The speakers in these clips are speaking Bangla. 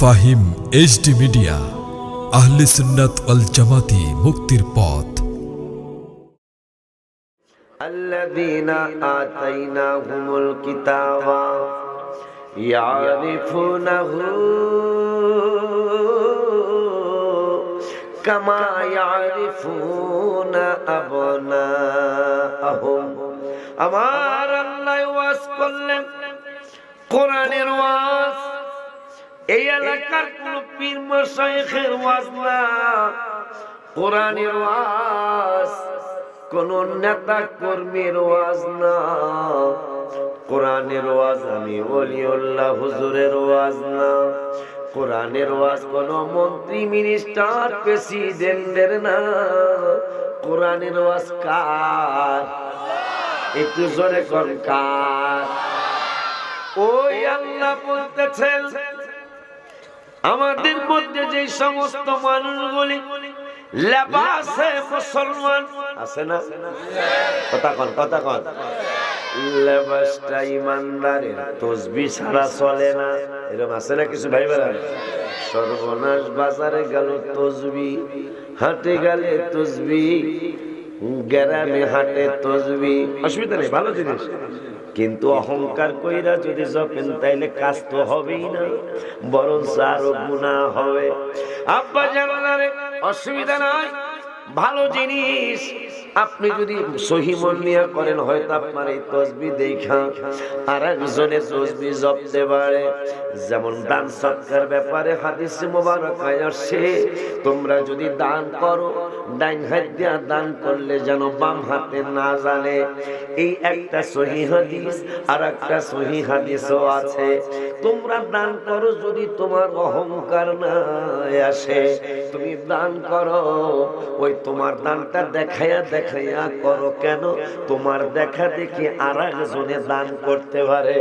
ফাহিম এইচডি মিডিয়া, আহলে সুন্নাত ওয়াল জামাতি, মুক্তির পথ। আল্লাযীনা আতাইনাহুমুল কিতাবা ইয়ারিফুনাহু কামা ইয়ারিফুনা আবনাআহুম। আমার আল্লাহ ওয়াজ করলেন, কোরআনের ওয়াজ। এই এলাকার কোন পীর মাশায়েখের ওয়াজ না, কোরআনের ওয়াজ। কোন নেতা কর্মীর ওয়াজ না, কোরআনের ওয়াজ। আমি ওলিউল্লাহ হুজুরের ওয়াজ না, কোরআনের ওয়াজ। কোন মন্ত্রী মিনিস্টার প্রেসিডেন্টের না, কোরআনের ওয়াজ কার? একটু জোরে কোন কার? ওই আল্লাহ বলতেছেন, আমাদের মধ্যে যে সমস্ত মানুষগুলি লেবাসে মুসলমান আছে না, কথা কন, লেবাসটা ইমানদারের, তসবিহ ছাড়া চলে না, এরকম আছে না কিছু ভাই বেড়া? সর্বনাশ, বাজারে গেল তসবিহ, হাটে গেলে তসবিহ, গ্রামে হাটে তসবিহ, অসুবিধা নেই, ভালো জিনিস। কিন্তু অহংকার কইরা যদি জপেন তাইলে কাজ তো হবেই না, বরং আরো গুনাহ হবে। আব্বা জানারে অসুবিধা নাই, ভালো জিনিস। আপনি যদি সহি মন নিয়ে করেন, হয়তো আপনার এই তসবিহ দেখা আর একজনের তসবিহ জপতে পারে। যেমন দান সৎকার ব্যাপারে হাদিসে মুবারকায় আসে, তোমরা যদি দান করো, ডাইন হাত দিয়ে দান করলে যেন বাম হাতে না জানে। এই একটা সহি হাদিস। আর একটা সহি হাদিসও আছে, তোমরা দান করো যদি তোমার অহংকার না আসে, তুমি দান করো, ওই তোমার দানটা দেখাইয়া করো। কেন? তোমার দেখা দেখি আর একজনে দান করতে পারে।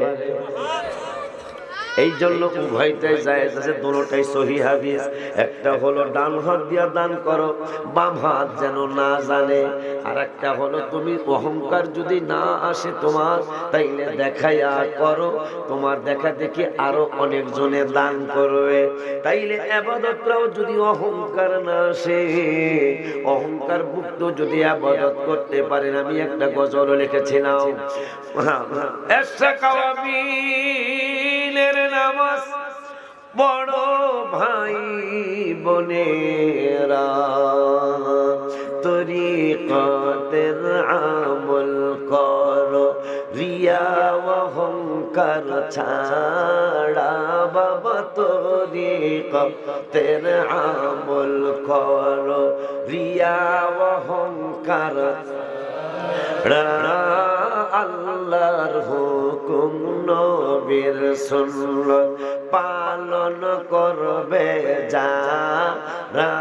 এই জন্য উভয়টাই জায়েজ আছে, দুটোটাই সহিহ হাদিস। একটা হলো ডান হাত দিয়া দান করো, বাম হাত যেন না জানে। আর একটা হলো তুমি অহংকার যদি না আসে তোমার, তাইলে দেখাইয়া করো, তোমার দেখা দেখি আরো অনেক জনে দান করবে। তাইলে ইবাদতটাও যদি অহংকার না আসে, অহংকার মুক্ত যদি ইবাদত করতে পারেন। আমি একটা গজল লিখেছিলাম, এর নামাজ বড় ভাই বোনেরা, তরিকতের আমল করো, রিয়া অহংকার ছাড়া। বাবা তরিকতের আমল করো, রিয়া অহংকার। আল্লাহর হুকুম নবীর সুন্নাত পালন করবে যারা,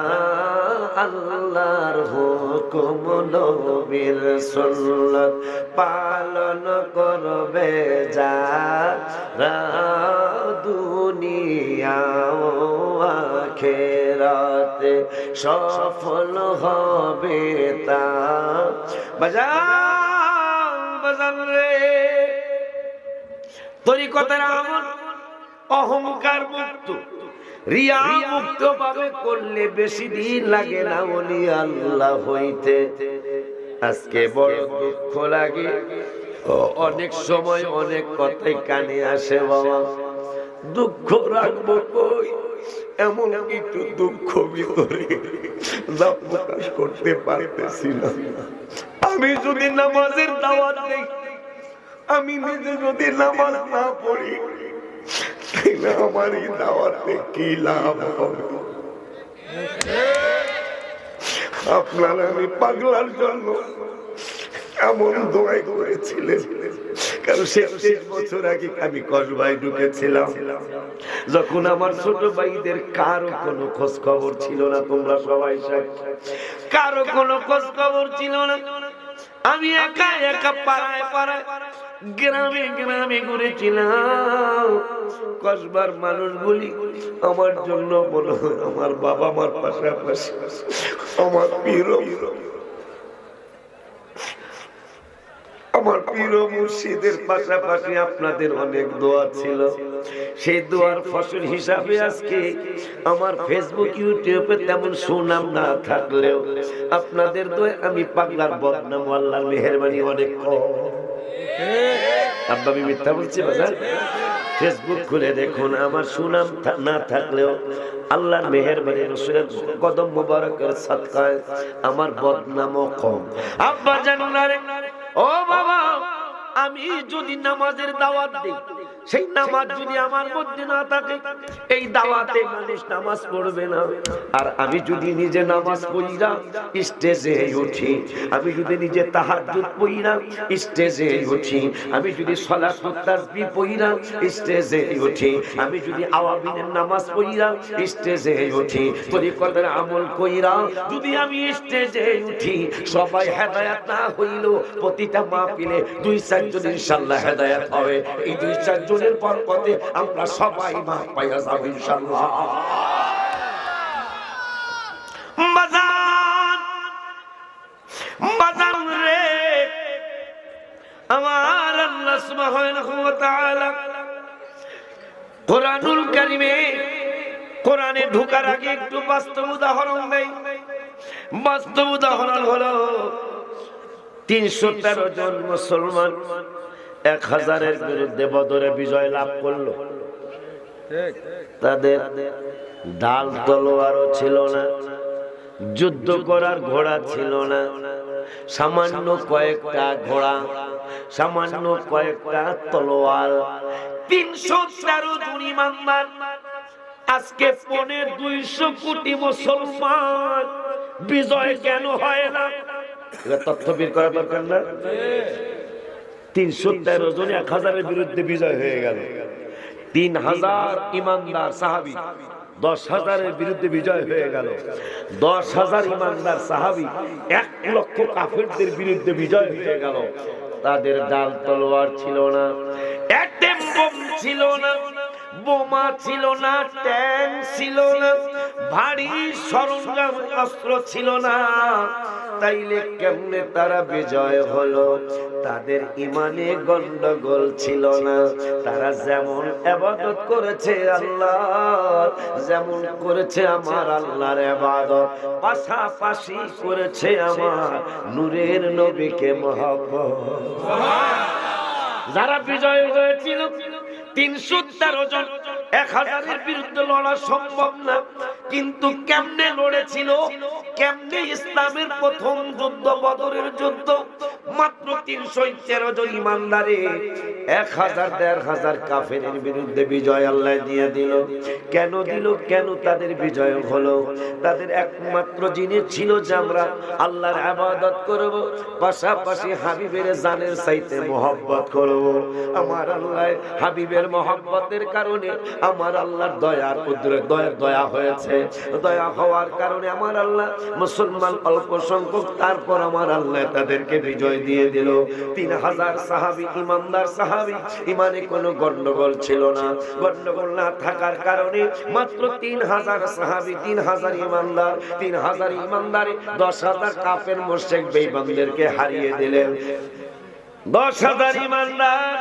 আল্লাহর হুকুম নবীর সুন্নাত পালন করবে যারা, দুনিয়া ও আখিরাতে সফল হবে তা। বাজান রে, তরিকতের আমল অহংকার মুক্ত, রিয়া মুক্ত ভাবে করলে বেশি দিন লাগে না ওলি আল্লাহ হইতে। আজকে বড় দুঃখ লাগে, অনেক সময় অনেক কথাই কানে আসে। বাবা, দুঃখ রাখবো কই? এমন কিছু দুঃখ ভিতরে যা প্রকাশ করতে পারতেছি না। আমি যদি নামাজের দাওয়াত দেই, আমি নিজে যদি নামাজ না পড়ি, তাহলে আমার এই দাওয়াতে কি লাভ হবে? আপনারা আমি পাগলার জন্য এমন দোয়া করেছিলেন, কারণ 6 বছর আগে আমি কসবায় ঢুকেছিলাম, যখন আমার ছোট ভাইদের কারো কোনো খোঁজ খবর ছিল না। তোমরা সবাই কারো কোনো খোঁজ খবর ছিল না। আমি একা একা পাড়ায় পাড়ায় গ্রামে গ্রামে ঘুরেছিলাম। কসবার মানুষগুলি আমার জন্য মনে হয় আমার বাবা মার পাশাপাশি আমার পীর। আমার প্রিয় মুর্শিদের পাশাপাশি আপনাদের অনেক দোয়া ছিল, সেই দোয়ার ফসল হিসাবে আজকে আমার ফেসবুক ইউটিউবে তেমন সুনাম না থাকলেও আপনাদের দোয়া আমি পাগলার বদনাম আল্লাহর মেহেরবানি অনেক কম। আব্বা আমি মিথ্যা বলছি বাজার? ফেসবুক খুলে দেখুন, আমার সুনাম না থাকলেও আল্লাহর মেহেরবানি রাসূলের কদম মোবারকের সাদকায় আমার বদনামও কম। আব্বা জানুন রে, ও বাবা, আমি যদি নামাজের দাওয়াত দিই, সেই নামাজ যদি আমার মধ্যে না থাকে, এই দাওয়াতে মানুষ নামাজ পড়বে না। আর আমি যদি নিজে নামাজ পড়িরা স্টেজে উঠি, আমি যদি নিজে তাহাজ্জুদ পড়িরা স্টেজে উঠি, আমি যদি সালাতুত তাসবিহ পড়িরা স্টেজে উঠি, আমি যদি আওয়াবিনের নামাজ পড়িরা স্টেজে উঠি, তরিকতের আমল কইরা যদি আমি স্টেজে উঠি, সবাই হেদায়েত না হইল প্রতিটা মাহফিলে 2-4 জন ইনশাআল্লাহ হেদায়েত হবে। এই 2-4 জনের বরকতে আমরা সবাই মাফ পাইয়া যাব ইনশাআল্লাহ। বাজান রে, আমার আল্লাহ সুবহানাহু ওয়া তাআলা কোরআনুল কারীমে, কোরআনে ঢোকার আগে একটু বাস্তব উদাহরণ দেই। বাস্তব উদাহরণ হলো 313 জন মুসলমান 1000-এর বিরুদ্ধে বদরে বিজয় লাভ করলো। তাদের ঢাল তলোয়ারও ছিল না, যুদ্ধ করার ঘোড়া ছিল না, সামান্য কয়েকটা ঘোড়া, সামান্য কয়েকটা তলোয়ার। 313 জন ইমানদার। আজকে 250 কোটি মুসলমান, বিজয় কেন হয় না? তথ্য বের করা দরকার না? 313 জন 1000-এর বিরুদ্ধে বিজয় হয়ে গেল। 3000 ইমানদার সাহাবী 10,000-এর বিরুদ্ধে বিজয় হয়ে গেল। 10,000 ইমানদার সাহাবী 1 লক্ষ কাফেরদের বিরুদ্ধে বিজয় হয়ে গেল। তাদের ডাল তলোয়ার ছিল না, অ্যাটম বোম ছিল না, বোমা ছিল না, ট্যাঙ্ক ছিল না, ভারী সরঞ্জাম অস্ত্র ছিল না। তাইলে কেমনে তারা বিজয় হলো? তাদের ইমানে গন্ডগোল ছিল না। তারা যেমন ইবাদত করেছে আল্লাহর, যেমন করেছে আমার আল্লাহর ইবাদত, পাশাপাশি করেছে আমার নূরের নবীকে মহব্বত। যারা বিজয় হয়েছিল 313 জন, 1000-এর বিরুদ্ধে লড়া সম্ভব না, কিন্তু কেমনে লড়েছিল? কেমনে? ইসলামের প্রথম যুদ্ধ বদরের যুদ্ধ, মাত্র 313 জন ইমানদারে 1000-1500 কাফেরের বিরুদ্ধে বিজয় আল্লাহ দিয়ে দিল। কেন দিল? কেন তাদের বিজয় হলো? তাদের একমাত্র জিনিস ছিল যে আমরা আল্লাহর ইবাদত করব, পাশাপাশি হাবিবের জানের চাইতে মহব্বত করব। আমার আল্লাহ হাবিবের মহব্বতের কারণে আমার আল্লাহর দয়ার কুদরত, দয়া হয়েছে। দয়া হওয়ার কারণে আমার আল্লাহ মুসলমান অল্প সংখ্যক, তারপর আমার আল্লাহ তাদেরকে বিজয় দিয়ে দিল। 3000 সাহাবী, ইমানদার সাহাবী, ইমানে কোনো গন্ডগোল ছিল না। গন্ডগোল না থাকার কারণে মাত্র 3000 সাহাবী, 3000 ইমানদার, 3000 ইমানদারে 10,000 কাফের মুশরিক বেঈমানদেরকে হারিয়ে দিলেন। 10,000 ইমানদার,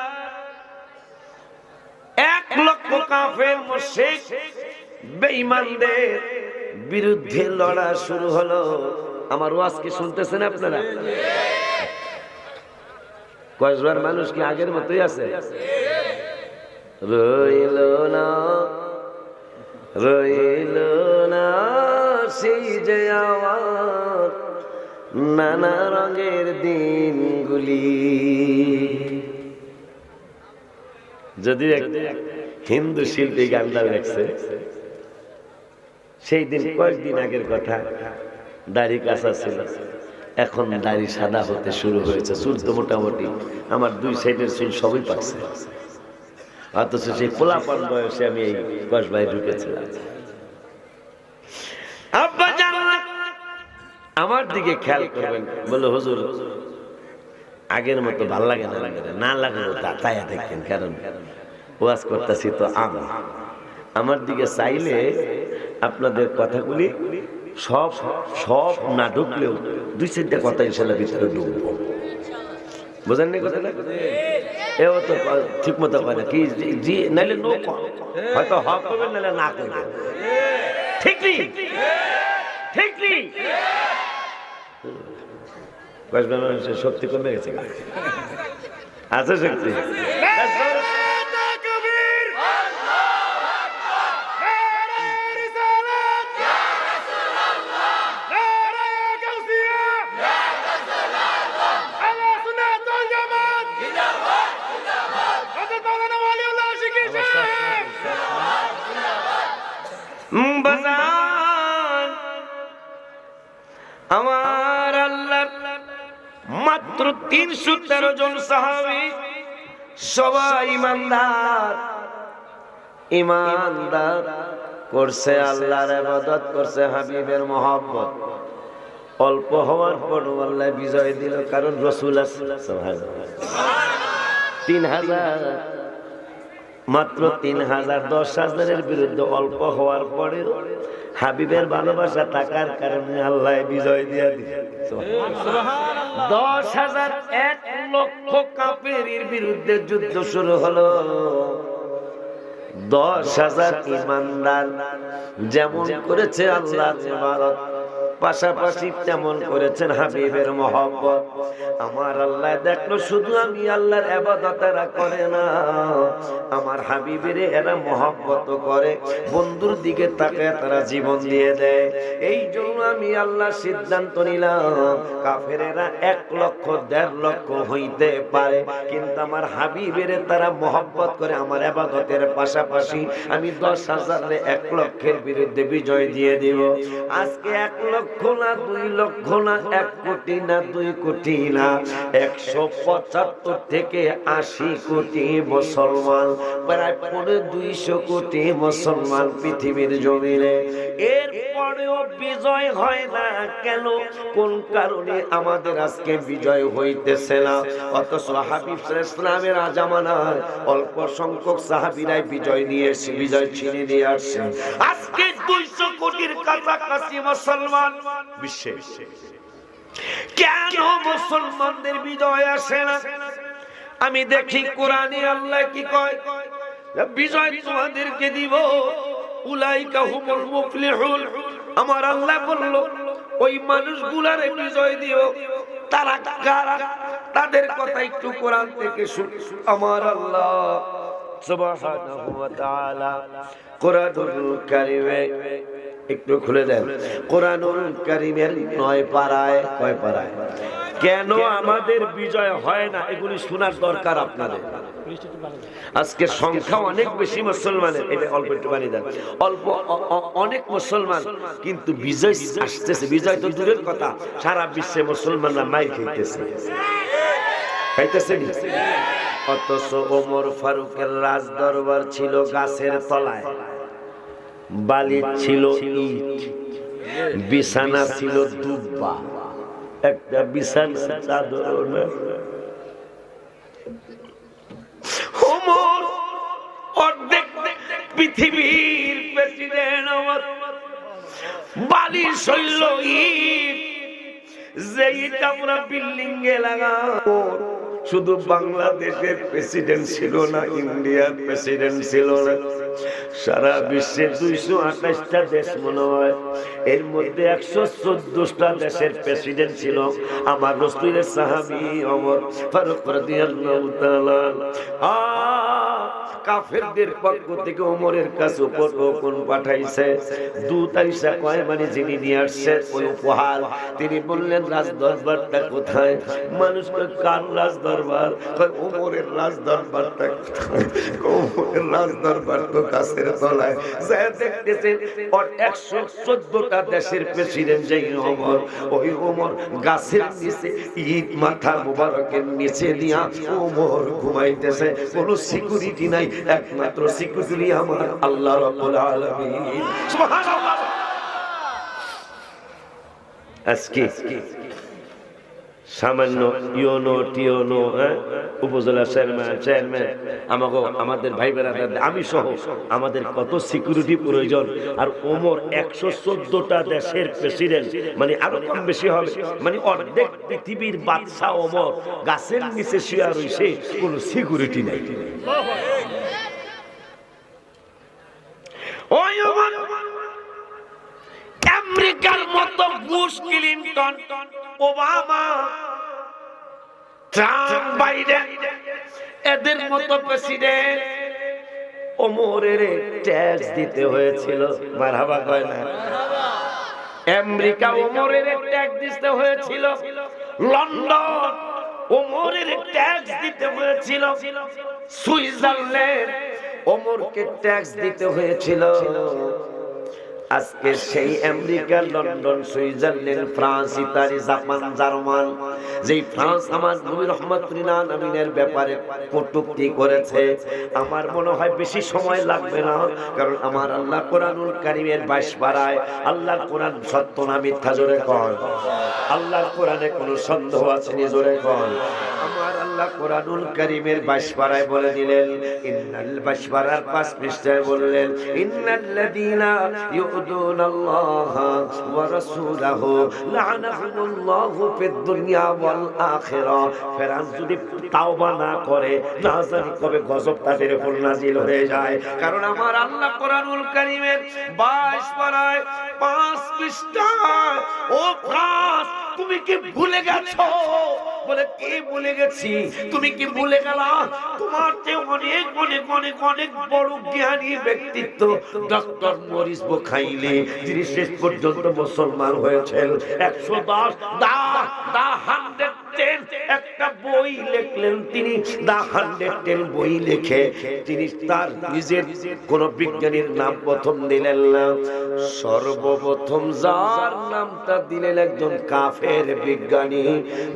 1 লক্ষ কাফের মুশরিক বেঈমানদের বিরুদ্ধে লড়া শুরু হলো। আমার ওয়াজ কি শুনতেছেন আপনারা? কয়েকবার মানুষ কি আগের মতোই আছে? রইল না, রইল না সেই যে আমার নানা রঙের দিনগুলি। যদি হিন্দু শিল্পী গানটা লেখছে, সেই দিন কয়েকদিন আগের কথা, দাড়ি কাঁচা ছিল, এখন দাড়ি সাদা হতে শুরু হয়েছে। চুল তো মোটামুটি আমার 2 সাইডের চুল সবই পাকছে, অথচ সেই পোলাপান বয়সে আমি এই কসবায় ঢুকেছিলাম। আব্বা জানলা আমার দিকে খেয়াল করবেন, বলে হুজুর আগের মতো ভাল লাগে না, না লাগলো তাই দেখেন, কারণ ওয়াজ করতেছি তো আমি। আমার দিকে চাইলে আপনাদের কথাগুলি সব না ঢুকলেও 2-4টা কথা ইনশাআল্লাহ ভিতরে ঢুকবো। বুঝেন নি কথা? এও তো ঠিক মতো কয় না কি, জি নাইলে নো কয়, হয়তো হক করবেন নাইলে না করবেন। ঠিক নেই, ঠিক নেই। শক্তি কমে গেছে, আছে শক্তি। আমার আল্লাহ মাত্র 313 জন সাহাবী, সবাই ইমানদার। ইমানদার করছে, আল্লাহর ইবাদত করছে, হাবিবের মহব্বত। অল্প হওয়ার পর আল্লাহ বিজয় দিল, কারণ রাসূল সুবহানাল্লাহ 3000, মাত্র 3000, 10,000-এর বিরুদ্ধে অল্প হওয়ার পরে হাবিবের ভালোবাসা থাকার কারণে আল্লাহ বিজয় দিয়ে দিয়েছে। 10,000, 1 লক্ষ কাফেরের বিরুদ্ধে যুদ্ধ শুরু হলো। 10,000 ইমানদার যেমন করেছে আল্লাহর ইবাদত, পাশাপাশি তেমন করেছেন হাবিবের মহব্বত। আমার আল্লাহ দেখলো শুধু আমি আল্লাহর ইবাদত এরা করে না, আমার হাবিবের এরা মহব্বত করে, বন্ধুর দিকে তাকায় তারা জীবন দিয়ে দেয়। এই জন্য আমি আল্লাহ সিদ্ধান্ত নিলাম, কাফেরেরা 1 লক্ষ 1.5 লক্ষ হইতে পারে, কিন্তু আমার হাবিবের তারা মহব্বত করে, আমার ইবাদতের পাশাপাশি আমি 10,000-এ 1 লক্ষের বিরুদ্ধে বিজয় দিয়ে দিব। আজকে 1 লক্ষ না, 2 লক্ষ না, 1 কোটি না, 2 কোটি না, 175 থেকে 80 কোটি মুসলমান, প্রায় 250 কোটি মুসলমান পৃথিবীর জমিনে। এরপরেও বিজয় হয় না কেন? কোন কারণে আমাদের আজকে বিজয় হইতেছে না? অথচ হাবিব সাল্লাল্লাহু আলাইহি ওয়াসাল্লামের জামানায় অল্প সংখ্যক সাহাবীরাই বিজয় নিয়ে এসে, বিজয় ছিনিয়ে নিয়ে আসছে। আজকে 200 কোটির কাছাকাছি মুসলমান বিশ্বে, কেন মুসলমানদের বিজয় আসে না? আমি দেখি কোরআনে আল্লাহ কি কয়, বিজয় তোমাদেরকে দিব, উলাইকা হুমুল মুফলিহুন। আমার আল্লাহ বলল ওই মানুষগুলারে বিজয় দিও। তারা কারা? তাদের কথা একটু কোরআন থেকে শুনি। আমার আল্লাহ সুবহানাহু ওয়া তাআলা কোরআনুল কারীমে, একটু খুলে দেন, কোরআনুল কারীমের 9 পারায়, কয় পারায় কেন আমাদের বিজয় হয় না এগুলি শোনার দরকার আপনাদের। আজকে সংখ্যা অনেক বেশি মুসলমানের, এটা অল্প একটু বানিয়ে দেন, অল্প অনেক মুসলমান, কিন্তু বিজয় আসতেছে। বিজয় তো দূরের কথা, সারা বিশ্বে মুসলমানরা মাইর খাইতেছে, খাইতেছে। অথচ ওমর ফারুকের রাজ দরবার ছিল গাছের তলায়, বালি ছিল ইট, বিছানা ছিল দুব্বা, একটা বিছানা চাদর না। ওমর অর্ধেক পৃথিবীর প্রেসিডেন্ট, আমার বালি শৈল ইট, যে ইট আমরা বিল্ডিং এ লাগাবো। শুধু বাংলাদেশের প্রেসিডেন্ট ছিল না, ইন্ডিয়ার প্রেসিডেন্ট ছিল না, সারা বিশ্বের 228টা দেশ মনে হয়, এর মধ্যে 114টা দেশের প্রেসিডেন্ট ছিল। আমার রাসূলের সাহাবী ওমর ফারুক রাদিয়াল্লাহু তাআলা কাফেরদের পক্ষ থেকে ওমরের কাছে উপঢৌকন পাঠাইছে। দূত আইসা কয়, মানে যিনি নিয়ে আসছে ওই উপহার, তিনি বললেন রাজ দরবারটা কোথায়? মানুষ কয় কার রাজ দরবার? কয় ওমরের রাজ দরবারটা কোথায়? ওমরের রাজ দরবার তো গাছের তলায়। যায় দেখতেছে 114টা দেশের প্রেসিডেন্ট যেই ওমর, ওই ওমর গাছের নিচে ইট মাথা মোবারকের নিচে দিয়া ওমর ঘুমাইতেছে। কোনো সিকিউরিটি নাই, একমাত্র সিকিউরিটি আমার আল্লাহ রাব্বুল আলামিন। সুবহানাল্লাহ। আজকে সামান্য ইউনো টিওনো উপজেলা চেয়ারম্যান আমাদের ভাই বেড়াদার আমি সহ আমাদের কত সিকিউরিটি প্রয়োজন। আর ওমর 114টা দেশের প্রেসিডেন্ট, মানে আরো কম বেশি হবে, মানে অর্ধেক পৃথিবীর বাদশা ওমর গাছের নিচে শুয়ে রইছে, কোনো সিকিউরিটি নাই। ওই ওমর আমেরিকার মতো Bush, Clinton, Obama, Trump, Biden এদের মতো প্রেসিডেন্ট ওমরের ট্যাক্স দিতে হয়েছিল। মারহাবা কয় না? আমেরিকা ওমরের ট্যাক্স দিতে হয়েছিল, লন্ডন ওমরের ট্যাক্স দিতে হয়েছিল, সুইজারল্যান্ড ওমরকে ট্যাক্স দিতে হয়েছিল। আজকে সেই America, London, Switzerland, France, Italy, Japan, German, যেই ফ্রান্স আমার নবী রহমাতুল্লাহ আমিনের ব্যাপারে কটূক্তি করেছে, আমার মনে হয় বেশি সময় লাগবে না, কারণ আমার আল্লাহ কোরআনুল কারীমের 22 পারায় আল্লাহর কোরআন সত্য না মিথ্যা জোরে কন। আল্লাহর কোরআনে কোনো সন্দেহ আছে নি? জোরে কন। আমার আল্লাহ কোরআনুল কারীমের 22 পারায় বলে দিলেন, ইন্নাল 22 পারার 5 পৃষ্ঠায় বললেন, ইন্নাল্লাযীনা ইউযুনাল্লাহা ওয়া রাসূলাহু লা'নাহুমুল্লাহু ফিদ দুনিয়া ওয়াল আখিরাহ। ফেরাউন যদি তাওবা না করে, না জানি কবে গজব তাদের উপর নাজিল হয়ে যায়। কারণ আমার আল্লাহ কোরআনুল কারীমের 22 পারায় 5 পৃষ্ঠায়, ও ফ্রান্স তুমি কি ভুলে গেছো? বলে কি ভুলে গেছি? তুমি কি ভুলে গেলা? তোমার চেয়ে অনেক অনেক অনেক অনেক বড় জ্ঞানী ব্যক্তিত্ব ডক্টর মরিস বুখাইলি, যিনি শেষ পর্যন্ত মুসলমান হয়েছেন, 110 একটা বই লিখলেন তিনি, দা 110 বই লিখে তিনি তার নিজের কোন বিজ্ঞানীর নাম প্রথম দিলেন না, সর্বপ্রথম যার নামটা দিলেন একজন কাফের বিজ্ঞানী,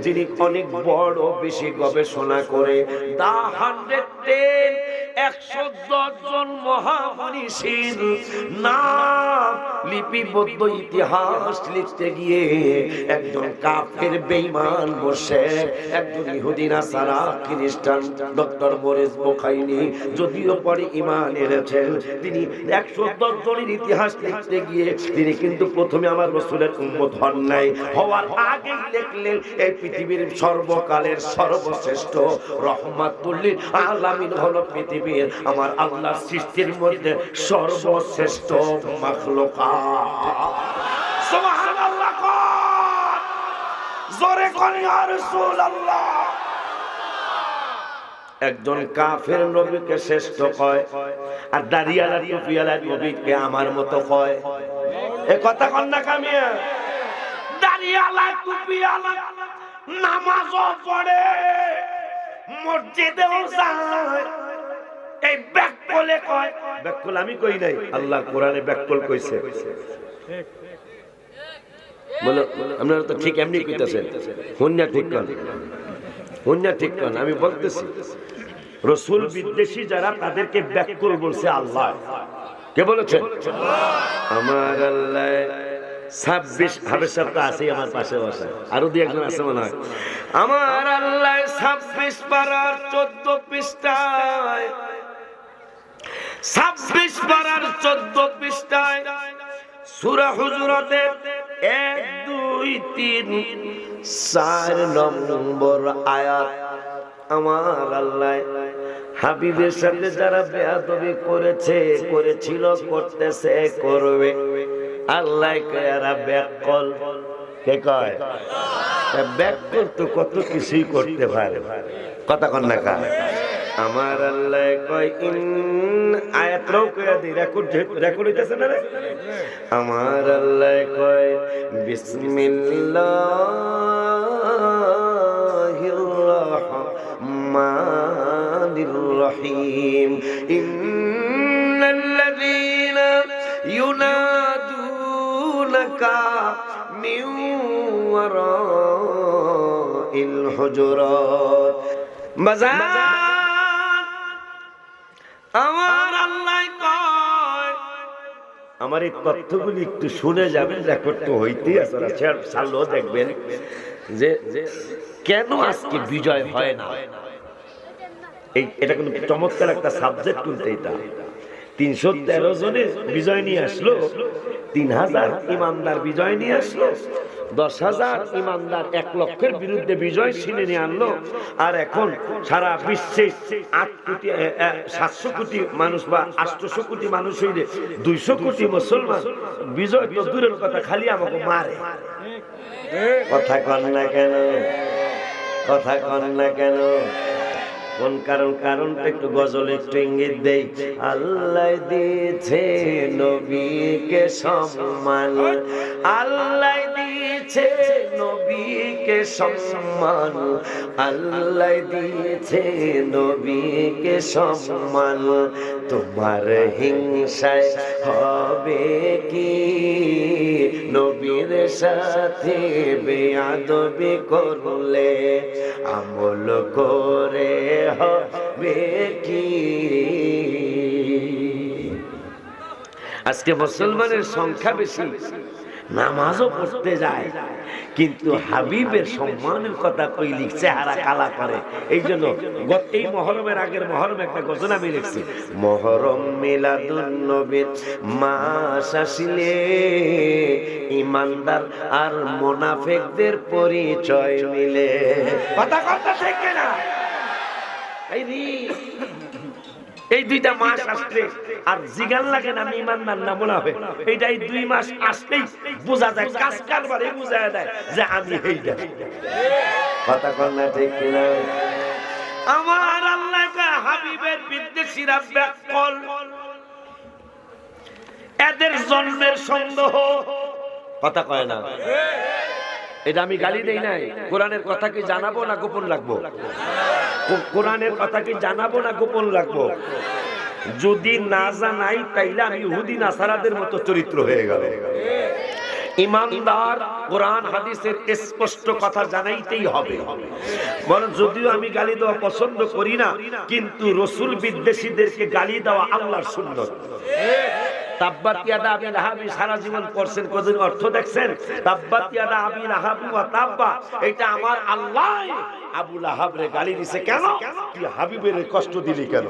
যিনি অনেক বড় বেশি গবেষণা করে দা 110 110 জন মহামনীষীর নাম লিপিবদ্ধ ইতিহাস লিখতে গিয়ে একজন কাফের বেঈমান বসে, একজন ইহুদি নাসারা খ্রিস্টান ডক্টর মরিস বুখাইলি যদিও পরে ঈমান এনেছেন, তিনি 110 জনের ইতিহাস লিখতে গিয়ে তিনি কিন্তু প্রথমে আমার রাসূলের উম্মত হন নাই, হওয়ার আগেই লিখলেন এই পৃথিবীর সর্বকালের সর্বশ্রেষ্ঠ রহমাতুল লিল আলামিন হলো পৃথিবীর আমার আল্লাহর সৃষ্টির মধ্যে সর্বশ্রেষ্ঠ মাখলুকাত। সুবহানাল্লাহ, জোরে কোন ইয়া রাসূলুল্লাহ। একজন কাফের নবীকে শ্রেষ্ঠ কয়, আর দাড়িওয়ালা টুপিওয়ালা নবীকে আমার মতো কয়। এই কথা কোন না কামিয়া? দাড়িওয়ালা টুপিওয়ালা নামাজও পড়ে, মসজিদেও যায়, এই ব্যাককলে কয়। ব্যাককল আমি কই নাই, আল্লাহ কোরআনে ব্যাককল কইছে। বলো আপনারা তো ঠিক এমনি কইতাছেন, হুন্না ঠিক কোন, হুন্না ঠিক কোন। আমি বলতেছি রাসূল বিদ্বেষী যারা তাদেরকে ব্যাককল বলছে আল্লাহ। কে বলেছেন? আমার আল্লাহ। 26 হাবের সপ্তাহ আছে আমার পাশে বসে, আরো দুই একজন আছে মনে হয়। আমার আল্লাহ 26 পারার 14 পৃষ্ঠায়, 26 পারার 14 পৃষ্ঠায় সূরা হুজুরাতের 1, 2, 3, 4 নম্বর আয়াত আমার আল্লাহ হাবিবের সাথে যারা বেয়াদবি করেছে, করেছিল, করতেছে, করবে, আল্লাহ কয় এরা ব্যাককল। কে কয়? ব্যাককল তো কত কিছুই করতে পারে, কথা কন না কা। আমার আল্লাহ কয় ইন আয়াতটাও কইয়া দি, রেকর্ড হইতেছে না রে। আমার আল্লাহ কয় বিসমিল্লাহির রাহমানির রহিম ইন্নাল্লাযীনা ইউনাদুনাকা মিন ওয়ারাইল হুজুরাত। বাজার আমার আল্লাহ কয়, আমার এই তথ্যগুলি একটু শুনে যাবেন, রেকর্ড তো হইতেই আছে, ছাড়লো দেখবেন। যে কেন আজকে বিজয় হয় না। এটা কিন্তু চমৎকার একটা সাবজেক্ট, কিন্তু এটা 313 জনের বিজয় নিয়ে আসলো, 3000 ইমানদার বিজয় নিয়ে আসলো, 10,000 ইমানদার 1 লক্ষের বিরুদ্ধে বিজয় ছিনে নিয়ে আনলো। আর এখন সারা বিশ্বে 700 কোটি মানুষ বা 800 কোটি মানুষ হইলে 200 কোটি মুসলমান, বিজয় তো দূরের কথা, খালি আমাকে মারে। কথা কন না কেন, কথা কন না কেন? কোন কারণটা একটু গজল একটু ইঙ্গিত দেই। আল্লাহ দিয়েছে নবীকে সম্মান, আল্লাহ দিয়েছে নবীকে সম্মান, আল্লাহ দিয়েছে নবীকে সম্মান। তোমার হিংসায় হবে কি নবীর সাথে বেয়াদবি করলে, আমল করে হবে কি। আজকে মুসলমানের সংখ্যা বেশি, নামাজও পড়তে যায়, কিন্তু হাবিবের সম্মানের কথা কই লিখছে হারা কালা করে। এই জন্য এই মহরমের আগের মহরম একটা ঘোষণা আমি লিখছি, মহরম মিলাদুন নবীর মাস আসিলে ইমানদার আর মুনাফিকদের পরিচয় মিলে। কথা কথা ঠিক না? এই দুইটা মাস আসলে আর জিগান লাগে না আমি ইমানদার না মুনাফিক, এইটাই 2 মাস আসলেই বোঝা যায়, কাজ কারবারে বোঝা যায় যে আমি এইটা। কথা কন না ঠিক কিনা? আমার আল্লাহকে হাবিবের বিদ্বেষীরা ব্যাকল, এদের জন্মের সন্দেহ। কথা কয় না? এটা আমি গালি দেই নাই। কোরআনের কথা কি জানাবো না গোপন রাখবো? কোরআনের কথা কি জানাবো না গোপন রাখবো? যদি না জানাই তাইলে আমি ইহুদি নাসারাদের মতো চরিত্র হয়ে গেল। ইমানদার কোরআন হাদিসের স্পষ্ট কথা জানাইতেই হবে। বরং যদিও আমি গালি দেওয়া পছন্দ করি না, কিন্তু রাসূল বিদ্বেষীদেরকে গালি দেওয়া আল্লাহর সুন্নাত। তাব্বাত ইয়াদা আবি লাহাব সারা জীবন পড়ছেন, কদিন অর্থ দেখছেন? তাব্বাত ইয়াদা আবি লাহাব ওয়া তাব্বা, এটা আমার আল্লাহ আবু লাহাবরে গালি দিছে। কেন? তুই হাবিবের কষ্ট দিলি কেন?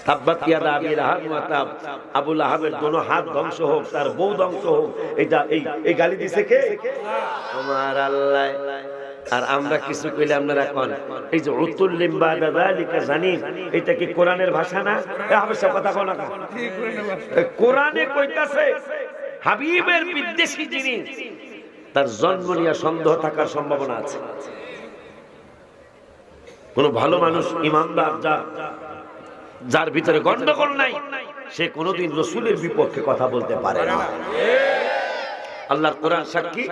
তাব্বাত ইয়াদা আবি লাহাব ওয়া তাব, আবু লাহাবের দোনো হাত ধ্বংস হোক, তার বউ ধ্বংস হোক, এটা এই গালি দিছে কে? আমার আল্লাহ। আর আমরা কিছু কইলে আপনারা কোন এই যে উতুল্লিম বাদা যালিকা জানিন, এটা কি কোরআনের ভাষা না? হাবেশা কথা কোন না, কোরআনে কইতাছে হাবিবের বিদ্বেষী যিনি, তার জন্ম নিয়ে সন্দেহ থাকার সম্ভাবনা আছে। কোন ভালো মানুষ ইমানদার যার ভিতরে গন্ডগোল নাই, সে কোনোদিন রাসূলের বিপক্ষে কথা বলতে পারে না। আল্লাহর কোরআন সাক্ষী,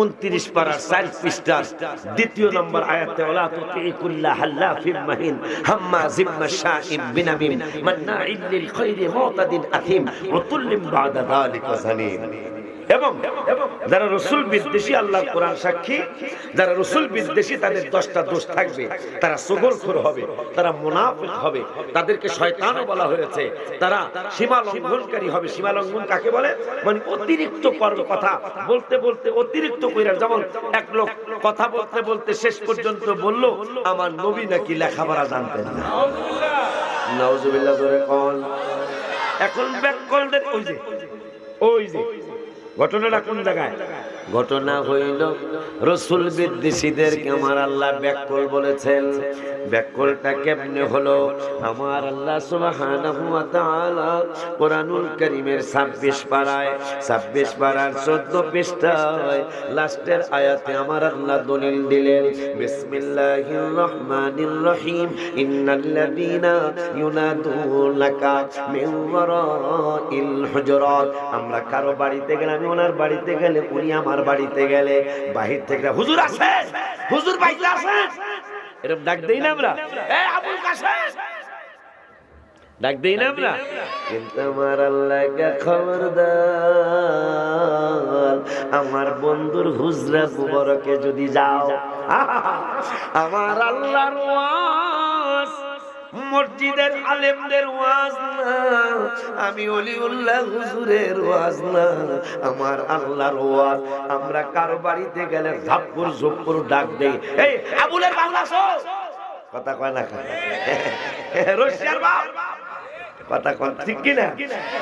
29 পারার 4 পৃষ্ঠার 2 নম্বর আয়াতে, ওয়ালা তুতি কুল্লা হাল্লাফিম মাহিন হাম্মাজিম মাশাইম বিনামিম মান্নাইল লিল খায়রি মুতাদিন আথিম উতুল্লিম বাদা যালিকা জানিম। এবং যারা রাসূল বিদ্বেষী, আল্লাহর কোরআন সাক্ষী, যারা রাসূল বিদ্বেষী তাদের 10টা দোষ থাকবে। তারা সুগলখোর হবে, তারা মুনাফিক হবে, তাদেরকে শয়তানও বলা হয়েছে, তারা সীমা লঙ্ঘনকারী হবে। সীমা লঙ্ঘন কাকে বলে? মানে অতিরিক্ত কথা বলতে বলতে অতিরিক্ত কইরা, যেমন এক লোক কথা বলতে বলতে শেষ পর্যন্ত বলল আমার নবী নাকি লেখাপড়া জানতেন না। নাউজুবিল্লাহ জোরে কোন। এখন ব্যাককলদের ওই যে ঘটনাটা কোন জায়গায়? ঘটনা হইল রাসূল বিদ্বেষীদেরকে আমার আল্লাহ ব্যাককল বলেছেন। ব্যাককলটা কেমনে হলো? আমার আল্লাহ সুবহানাহু ওয়া তাআলা কোরআনুল কারীমের 26 পারায় 14 পৃষ্ঠায় লাস্টের আয়াতে আমার আল্লাহ দলিল দিলেন, বিসমিল্লাহির রহমানির রহিম, ইন্নাল্লাযীনা ইউনাদুনাকা মিন ওয়ারাইল হুজুরাত। আমরা কারো বাড়িতে গেলাম, ওনার বাড়িতে গেলে, উনি আমার বাড়িতে গেলে, বাহির থেকে হুজুর আছেন, হুজুর বাইরে আছেন, এরকম ডাক দেই না আমরা? এই আবুল কাসেম ডাক দেই না আমরা? কিন্তু আমার আল্লাহকে খবরদার, আমার বন্ধুর হুজরা মুবারকে যদি যাও, আমার আল্লাহর ওয়াজ মসজিদের আলেমদের ওয়াজ না, আমি ওলিউল্লাহ হুজুরের ওয়াজ না, আমার আল্লাহর ওয়াজ। আমরা কারো বাড়িতে গেলে ঝাপ্পুর ঝুপ্পুর ডাক দেই, এই আবুলের বাংলা কথা কয় না, রশিয়ার বাপ কথা কন, ঠিক কিনা?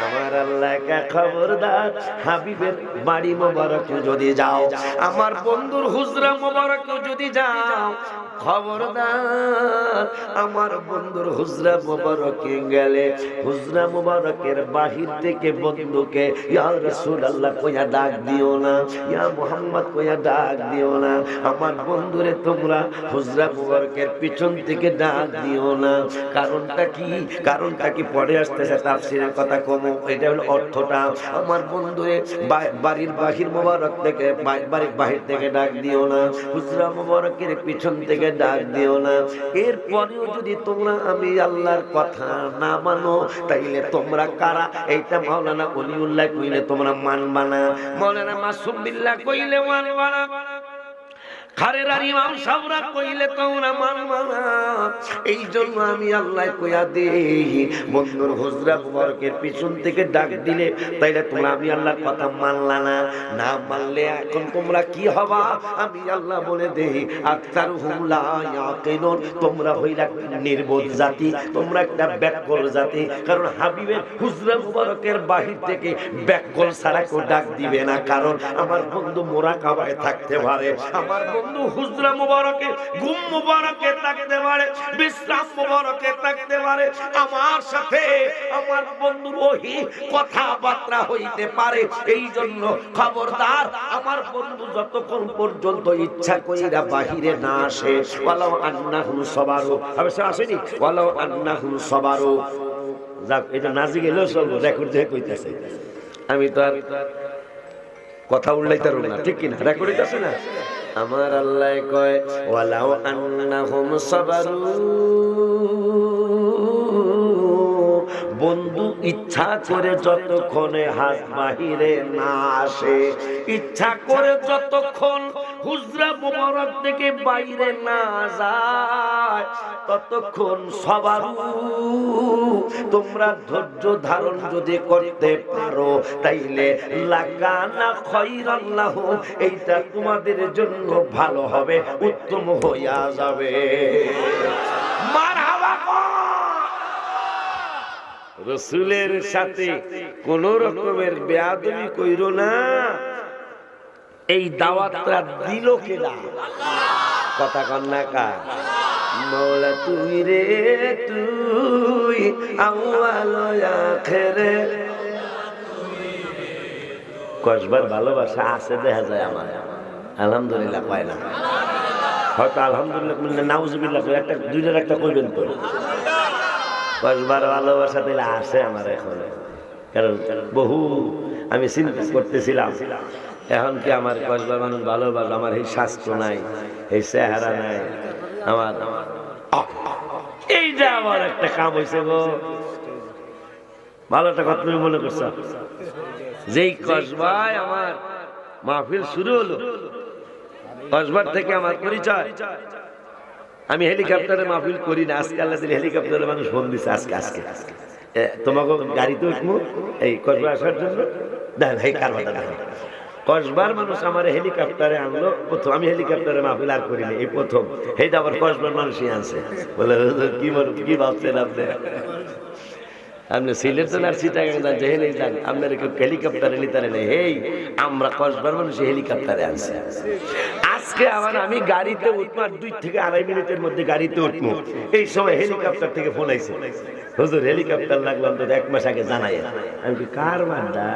আমার আল্লাহকে খবরদার, হাবিবের বাড়ি মোবারক যদি যাও, আমার বন্ধুর হুজরা মোবারক যদি যাও, খবরদার আমার বন্ধুর হুজরা মোবারকে গেলে হুজরা মোবারকের বাহির থেকে বন্ধুকে ইয়া রাসূলুল্লাহ কইয়া ডাক দিও না, ইয়া মুহাম্মদ কইয়া ডাক দিও না। আমার বন্ধুরে তোমরা হুজরা মোবারকের পিছন থেকে ডাক দিও না। কারণটা কি? কারণটা কি পড়ে আসতেছে তাফসীরের কথা কম, এটা হলো অর্থটা। আমার বন্ধুরে বাড়ির বাহির মোবারক থেকে, বাড়ির বাহির থেকে ডাক দিও না, হুজরা মোবারকের পিছন থেকে ডাক দিও না। এরপরেও যদি তোমরা আমি আল্লাহর কথা না মানো, তাইলে তোমরা কারা? এইটা মাওলানা ওলিউল্লাহ কইলে তোমরা মানবা না, মাওলানা মাসুম বিল্লাহ কইলে মানবা না, খারেরার ইমাম সাহেবরা কইলে তোমরা মানবা না। এই জন্য আমি আল্লাহ কইয়া দেই, বন্ধুর হুজরা মুবারকের পিছন থেকে ডাক দিলে তাইলে তোমরা আমি আল্লাহর কথা মানলা না। না মানলে এখন তোমরা কি হবা? আমি আল্লাহ বলে দেই, আকতারুহুম লা ইয়াকিনুন, তোমরা হইলা নির্বোধ জাতি, তোমরা একটা ব্যাককল জাতি। কারণ হাবিবের হুজরা মুবারকের বাহির থেকে ব্যাককল ছাড়া কেউ ডাক দিবে না। কারণ আমার বন্ধু মুরাকাবায় থাকতে পারে, আমার বন্ধু হুজরা মুবারকে ঘুম মুবারকে থাকতে পারে, বিশ্রাম মুবারকে থাকতে পারে, আমার সাথে আমার বন্ধুর ওহি কথাবার্তা হইতে পারে। এই জন্য খবরদার, আমার বন্ধু যতক্ষণ পর্যন্ত ইচ্ছা কইরা বাহিরে না আসে, ওয়ালাউ আন্নাহুম সাবারু, অবশ্য আসেনি, ওয়ালাউ আন্নাহুম সাবারু, যাক এটা নাজি গেল সব রেকর্ড দিয়ে কইতাছে, আমি তো আর কথা উল্লাইতে পারব না, ঠিক কিনা? রেকর্ড হইতাছে না? আমার আল্লাহ কয় ওয়ালাউ আন্নাহুম সাবারু, বন্ধু ইচ্ছা করে যতক্ষণে হাত বাহিরে না আসে, ইচ্ছা করে যতক্ষণ হুজরা মুবারক থেকে বাইরে না যায়, ততক্ষণ সবারু তোমরা ধৈর্য ধারণ যদি করতে পারো, তাইলে লাকানা খায়রান লাহু, এইটা তোমাদের জন্য ভালো হবে, উত্তম হইয়া যাবে। মারহাবা। রাসূলের সাথে কোন রকমের বেয়াদবি কইরো না। এই দাওয়াতটা দিল কেডা? কথা কন না কা? মওলা তুই রে তুই, আউয়াল আখিরে। কসবার ভালোবাসা আছে দেখা যায় আমার, আলহামদুলিল্লাহ পায় না। হয়তো আলহামদুলিল্লাহ নাউজুবিল্লাহ একটা দুইটার একটা কইবেন তো। কসবার ভালোবাসা দিলে আসে আমার এখন, কারণ বহু আমি চিন্তা করতেছিলাম, এখন কি আমার কসবার মানুষ ভালোবাসে? আমার এই স্বাস্থ্য নাই, এই চেহারা নাই, আমার এইটা আমার একটা কাম হয়েছে গো। ভালো একটা কথা তুমি মনে করছো, যেই কসবায় আমার মাহফিল শুরু হলো, কসবার থেকে আমার পরিচয়। আমি হেলিকপ্টারে মাহফিল করি না, আজকে আল্লাহ দিলে হেলিকপ্টারে মানুষ ফোন দিচ্ছে, আজকে আজকে তোমাকে গাড়িতে উঠবো এই কসবা আসার জন্য। দেখেন এই কারবারটা দেখেন, কসবার মানুষ আমার হেলিকপ্টারে আনলো প্রথম, আমি হেলিকপ্টারে মাহফিল আর করিনি, এই প্রথম। এইটা আবার কসবার মানুষই আনছে, বলে কি ভাবছেন আপনি? আপনি সিলেটন আর চিটাগাং যান, যেহেলেই যান, আপনার হেলিকপ্টারে নিতে নেই। এই আমরা কসবার মানুষ হেলিকপ্টারে আনছি। আজকে আবার আমি গাড়িতে উঠবো, 2 থেকে 2.5 মিনিটের মধ্যে গাড়িতে উঠবো, এই সময় হেলিকপ্টার থেকে ফোন আইছে, হুজুর হেলিকপ্টার লাগলো, অন্তত 1 মাস আগে জানাই। আমি কি কার বান্দা?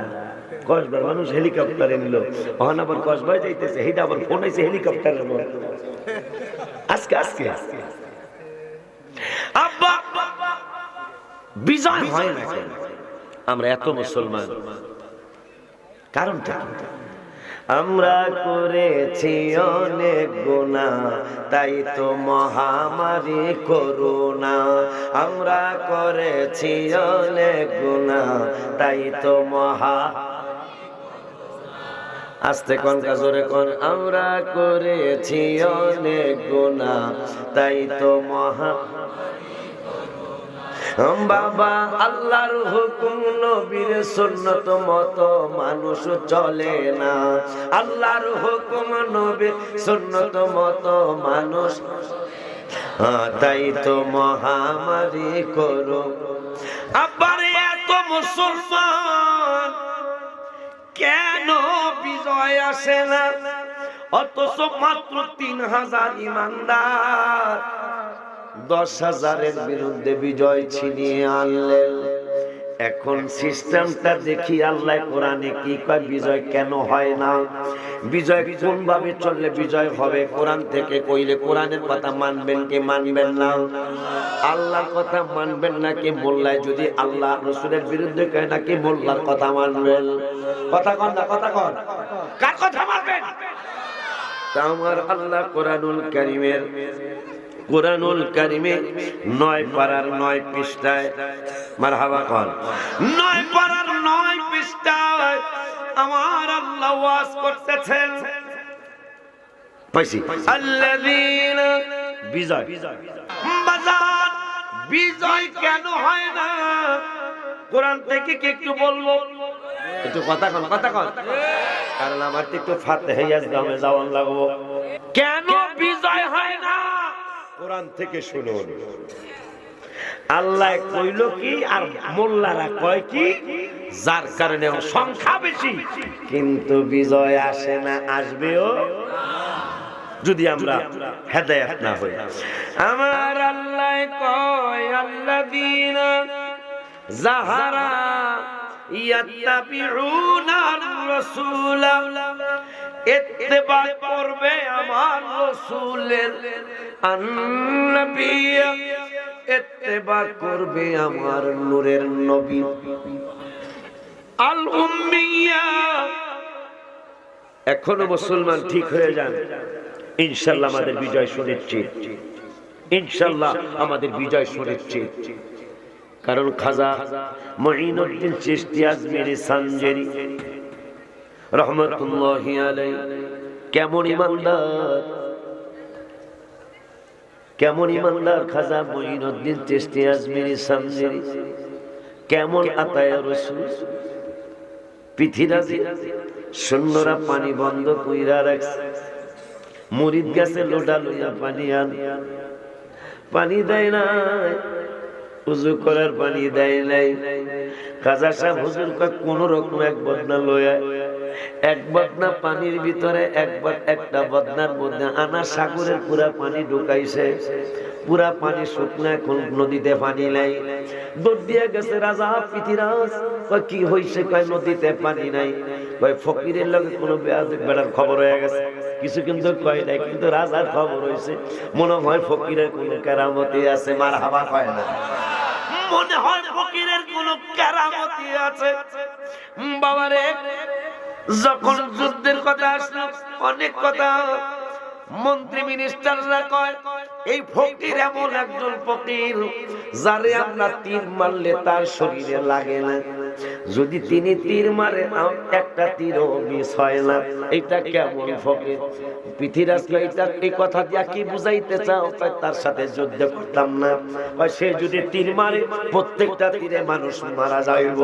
কসবার মানুষ হেলিকপ্টারে নিল, ওখান আবার কসবায় যাইতেছে, এইটা আবার ফোন আইছে হেলিকপ্টারের মধ্যে। আজকে আজকে আব্বা বিজয় হয় না কেন? আমরা এত মুসলমান, কারণটা আমরা করেছি অনেক গুনাহ, তাই তো মহামারী করোনা। আমরা করেছি অনেক গুনাহ, তাই তো আস্তে কোন কাজরে কোন, আমরা করেছি অনেক গুনাহ, তাই তো বাবা আল্লাহর হুকুম নবীর সুন্নত মতো মানুষ চলে না, আল্লাহর হুকুম নবীর সুন্নত মতো মানুষ, তাই তো মহামারী করো। আবার এত মুসলমান কেন বিজয় আসে না, অথচ মাত্র 3000 ইমানদার 10,000-এর বিরুদ্ধে বিজয় ছিনিয়ে আনলেন। এখন সিস্টেমটা দেখি আল্লাহ কোরআনে কি কয়, বিজয় কেন হয় না, বিজয় কোন ভাবে চললে বিজয় হবে, কোরআন থেকে কইলে কোরআনের কথা মানবেন কি মানবেন না, আল্লাহর কথা মানবেন নাকি মোল্লায় যদি আল্লাহ রাসূলের বিরুদ্ধে কয় নাকি মোল্লার কথা মানবেন? কথা কন না, কথা কন, কার কথা মানবেন? তা আমার আল্লাহ কোরআনুল কারীমে 9 পারার 9 পৃষ্ঠায়, মারহাবা কন, 9 পারার 9 পৃষ্ঠায় আমার আল্লাহ ওয়াজ করতেছেন, পাইছি আল্লাযীনা বিজয়, বাজার বিজয় কেন হয় না কোরআন থেকে কি একটু বলবো, একটু কথা কন, কথা কন, কারণ আমার তো একটু ফাতিহা গামে যাওয়ান লাগবো। কেন বিজয় হয় না কোরআন থেকে শুনুন। আল্লাহ কইল কি আর মোল্লারা কয় কি, যার কারণে সংখ্যা বেশি কিন্তু বিজয় আসে না, আসবেও যদি আমরা হেদায়েত না হই। আমার আল্লাহ কয় আল্লাযীনা যাহারা ইয়াত্তাবিউনার রাসূলা, ইত্তেবা করবে আমার রাসূলের, আন-নবিয়্য ইত্তেবা করবে আমার নূরের নবী, আল-উম্মিয়্যা। এখনো মুসলমান ঠিক হয়ে যান, ইনশাআল্লাহ আমাদের বিজয় সুনিশ্চিত, ইনশাআল্লাহ আমাদের বিজয় সুনিশ্চিত। কারণ খাজা মুঈনুদ্দিন চিশতি আজমিরি সানজারি রহমাতুল্লাহি আলাইহি কেমন ইমানদার, কেমন ইমানদার খাজা মুঈনুদ্দিন চিশতি আজমিরি সানজারি, কেমন আতায়ে রাসূল। পৃথিবীতে সৈন্যরা পানি বন্ধ কইরা রাখছে, মুরিদ গাছে লোটা লইয়া পানি আন, পানি দেয় না, উযু করার পানি দেয় নাই। খাজা সাহেব হুজুর কয় কোন রকম এক বদনা লয়া, এক বদনা পানির ভিতরে একটা বদনার মধ্যে আনা সাগরের পুরা পানি ঢুকাইছে, পুরা পানি শুকনা, এখন নদীতে পানি নাই। দৌড় দিয়ে গেছে রাজা পৃথিরাজ, কয় কি হইছে, কয় নদীতে পানি নাই, কয় ফকিরের লগে কোনো বেড়ার খবর হয়ে গেছে, কিছু কিন্তু কয় নাই, কিন্তু রাজার খবর হইছে, মনে হয় ফকিরের কোনো কেরামতি আছে, মারহাবা কয় না, মনে হয় ফকিরের কোনো কেরামতি আছে। বাবারে যখন যুদ্ধের কথা আসলো, অনেক কথা মন্ত্রী মিনিস্টাররা কয় এই ফকির এমন একজন ফকির যারে আমরা তীর মারলে তার শরীরে লাগে না, যদি তিনি তীর মারে একটা তীরও মিস হয় না, এটা কেমন ফকির? পৃথিবীরাজ এই কথা দিয়া কি বুঝাইতে চাও? তার সাথে যুদ্ধ করতাম না, সে যদি তীর মারে প্রত্যেকটা তীরে মানুষ মারা যাইব,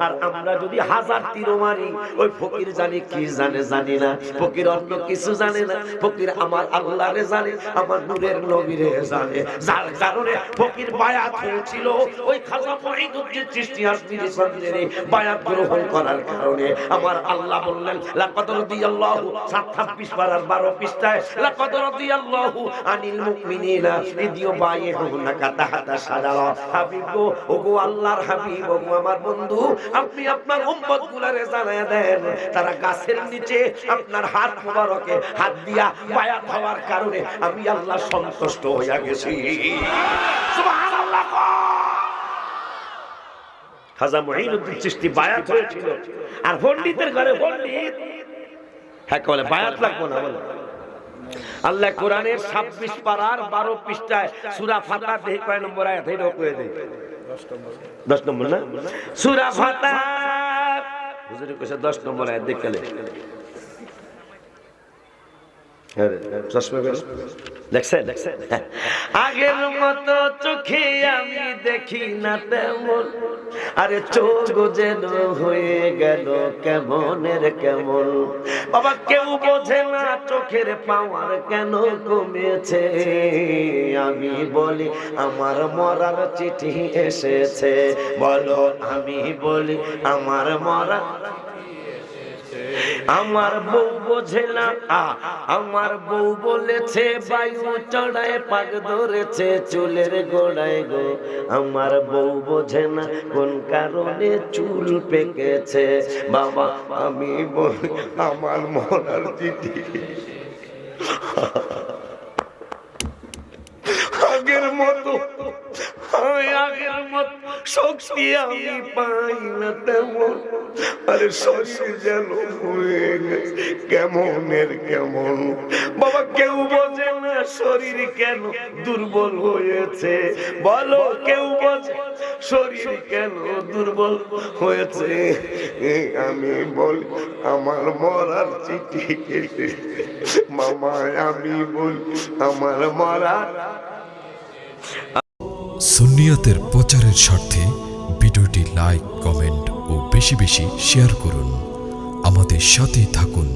আর আমরা যদি 1000 তীরও মারি ওই ফকির জানি কি জানে জানি না, ফকির অন্য কিছু জানে না, ফকির আমার আল্লাহরে জানে, আমার নূরের নবীরে জানে, যার কারণে ফকির বায়াত হয়েছিল ওই খাজা মুঈনুদ্দিন চিশতি আজমিরি সানজারি বায়াত গ্রহণ করার কারণে। আমার আল্লাহ বললেন লাকাদ রাদিয়াল্লাহু 26 পারার 12 পৃষ্ঠায়, লাকাদ রাদিয়াল্লাহু আনিল মুমিনিনা ইয বায়ুনাকা তাহাতা শাজারা। হাবিব গো, ওগো আল্লাহর হাবিব, ওগো আমার বন্ধু, আপনি আপনার উম্মতগুলোরে জানায়া দেন তারা গাছের নিচে আপনার হাত মোবারকে হাত দিয়া বায়াত হওয়ার কারণে আমি আল্লাহ সন্তুষ্ট হইয়া গেছি। সুবহানাল্লাহ। খাজা মুঈনুদ্দিন চিশতি বায়াত হয়েছিল, আর পণ্ডিতের ঘরে পণ্ডিত, হ্যাঁ বলে বায়াত লাগবে না বলে। আল্লাহ কোরআনের 26 পারার 12 পৃষ্ঠায় সূরা ফাতিহা দেখে কয় নম্বর আয়াত এটা কয়ে দেই? 10 নম্বর না? সূরা ফাতিহা হুজুর কইছে 10 নম্বর আয়াত দেখলে চশমা দেখছেন দেখছেন, আগের মতো চোখে আমি দেখি না তেমন, আরে চোখ যেন হয়ে গেল কেমনের কেমন। বাবা কেউ বোঝে না চোখের পাওয়ার কেন কমেছে, আমি বলি আমার মরার চিঠি এসেছে, বলো আমি বলি আমার মরা। আমার বউ বোঝে না, আমার বউ বলেছে বায়ু চড়ায় পাক ধরেছে চুলের গোড়ায় গো, আমার বউ বোঝে না কোন কারণে চুল পেকেছে, বাবা আমি বলি আমার মরার চিঠি। আগের মতো আগের মতো শক্তি আমি পাই না তেমন, আরে শরীর যেন হয়ে গেছে কেমনের কেমন। বাবা কেউ বোঝে না শরীর কেন দুর্বল হয়েছে, বলো কেউ বোঝে শরীর কেন দুর্বল হয়েছে, আমি বলি আমার মরার চিঠি কেটে, মামা আমি বলি আমার মরার। সুন্নিয়াতের প্রচারের স্বার্থে ভিডিওটি লাইক, কমেন্ট ও বেশি বেশি শেয়ার করুন। আমাদের সাথেই থাকুন।